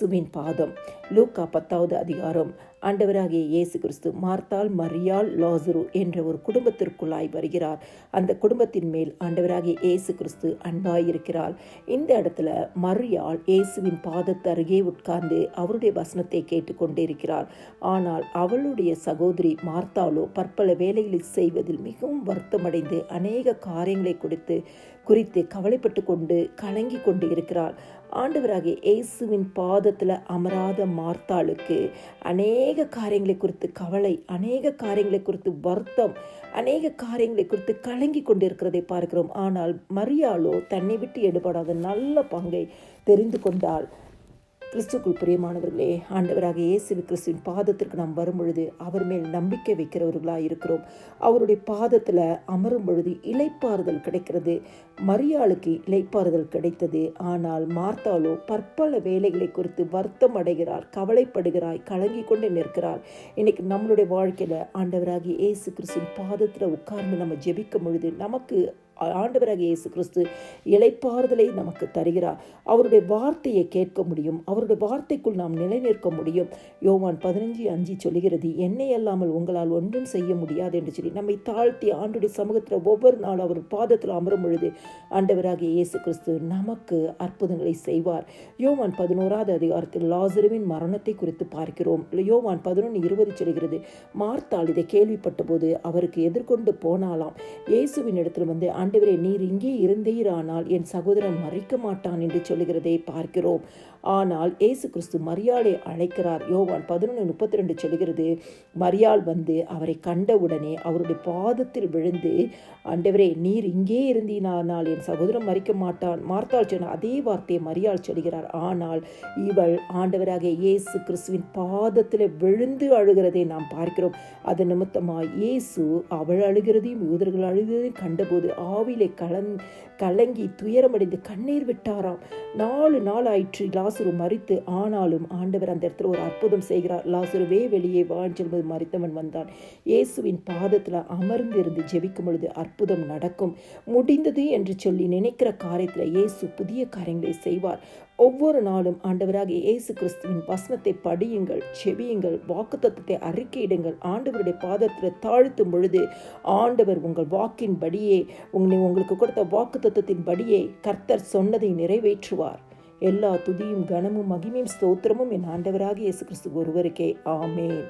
இயேசுவின் பாதம். லூக்கா 10வது அதிகாரம். ஆண்டவராகிய இயேசு கிறிஸ்து மார்த்தாள், மரியாள், லாசரு என்ற ஒரு குடும்பத்திற்குள்ளாய் வருகிறார். அந்த குடும்பத்தின் மேல் ஆண்டவராகிய இயேசு கிறிஸ்து அன்பாயிருக்கிறார். இந்த இடத்துல மரியாள் இயேசுவின் பாதத்து அருகே உட்கார்ந்து அவருடைய வசனத்தை கேட்டுக்கொண்டிருக்கிறார். ஆனால் அவளுடைய சகோதரி மார்த்தாளோ பற்பல வேலைகளை செய்வதில் மிகவும் வருத்தமடைந்து அநேக காரியங்களை குறித்து கவலைப்பட்டு கொண்டு கலங்கி கொண்டு இருக்கிறார். ஆண்டவராகிய இயேசுவின் பாதத்தில் அமராத மார்த்தாளுக்கு அநேக காரியங்களை குறித்து கவலை, அநேக காரியங்களை குறித்து வருத்தம், அநேக காரியங்களை குறித்து கலங்கி கொண்டு இருக்கிறதை பார்க்கிறோம். ஆனால் மரியாளோ தன்னை விட்டு எடுபடாத நல்ல பங்கை தெரிந்து கொண்டாள். கிறிஸ்துக்குள் பிரியமானவர்களே, ஆண்டவராக இயேசு கிறிஸ்துவின் பாதத்திற்கு நாம் வரும் பொழுது அவர் மேல் நம்பிக்கை வைக்கிறவர்களாக இருக்கிறோம். அவருடைய பாதத்தில் அமரும் பொழுது இளைப்பாறுதல் கிடைக்கிறது. மரியாளுக்கு இளைப்பாறுதல் கிடைத்தது. ஆனால் மார்த்தாளோ பற்பல வேலைகளை குறித்து வருத்தம் அடைகிறார், கவலைப்படுகிறாய், கலங்கி கொண்டு நிற்கிறார். இன்னைக்கு நம்மளுடைய வாழ்க்கையில் ஆண்டவராகிய இயேசு கிறிஸ்துவின் பாதத்தில் உட்கார்ந்து நம்ம ஜெபிக்கும் பொழுது நமக்கு ஆண்டவராகிய இயேசு கிறிஸ்து இளைப்பாறுதலை நமக்கு தருகிறார். அவருடைய வார்த்தையை கேட்க முடியும், அவருடைய வார்த்தைக்குள் நாம் நிலைநிற்க முடியும். யோவான் 15:5 சொல்லுகிறது, என்னை அல்லாமல் உங்களால் ஒன்றும் செய்ய முடியாது என்று சொல்லி நம்மை தாழ்த்தி ஆண்டுடைய சமூகத்தில் ஒவ்வொரு நாளும் அவர் பாதத்தில் அமரும் பொழுது ஆண்டவராகிய இயேசு கிறிஸ்து நமக்கு அற்புதங்களை செய்வார். யோவான் 11வது அதிகாரத்தில் லாசருவின் மரணத்தை குறித்து பார்க்கிறோம். யோவான் 11:20 சொல்கிறது, மார்த்தாள் இதை கேள்விப்பட்ட போது அவருக்கு எதிர்கொண்டு போனாலாம். இயேசுவின் இடத்தில் வந்து, ஆண்டவரே, நீர் இங்கே இருந்தீரானால் என் சகோதரன் மறிக்க மாட்டான் என்று சொல்லுகிறதை பார்க்கிறோம். ஆனால் இயேசு கிறிஸ்து மரியாளை அழைக்கிறார். யோவான் 11:32 சொல்லுகிறது, மரியாள் வந்து அவரை கண்டவுடனே அவருடைய பாதத்தில் விழுந்து, ஆண்டவரே, நீர் இங்கே இருந்தீனால் என் சகோதரன் மறிக்க மாட்டான். மார்த்தாள் சொன்ன அதே வார்த்தையை மரியாள் சொல்கிறார். ஆனால் இவள் ஆண்டவராகிய இயேசு கிறிஸ்துவின் பாதத்தில் விழுந்து அழுகிறதை நாம் பார்க்கிறோம். அது நிமித்தமாக இயேசு அவள் அழுகிறதையும் யூதர்கள் அழுகிறதையும் கண்டபோது ஆவிலே கலங்கி துயரமடைந்து கண்ணீர் விட்டாராம். 4 நாள் ஆயிற்று லாசரு மரித்து. ஆனாலும் ஆண்டவர் அந்த இடத்துல ஒரு அற்புதம் செய்கிறார். லாசருவே வெளியே வான்னு சொல்லும்போது மரித்தவன் வந்தான். இயேசுவின் பாதத்தில் அமர்ந்து இருந்து ஜெபிக்கும் பொழுது அற்புதம் நடக்கும். முடிந்தது என்று சொல்லி நினைக்கிற காரியத்தில் இயேசு புதிய காரியங்களை செய்வார். ஒவ்வொரு நாளும் ஆண்டவராக இயேசு கிறிஸ்துவின் வசனத்தை படியுங்கள், செபியுங்கள், வாக்குத்தத்தத்தை அறிக்கையிடுங்கள். ஆண்டவருடைய பாதத்தில் தாழ்த்தும் பொழுது ஆண்டவர் உங்கள் வாக்கின்படியே, உங்களுக்கு கொடுத்த வாக்குத்தத்தத்தின் படியே கர்த்தர் சொன்னதை நிறைவேற்றுவார். எல்லா துதியும் கனமும் மகிமையும் ஸ்தோத்திரமும் என் ஆண்டவராக இயேசு கிறிஸ்து ஒருவருக்கே. ஆமென்.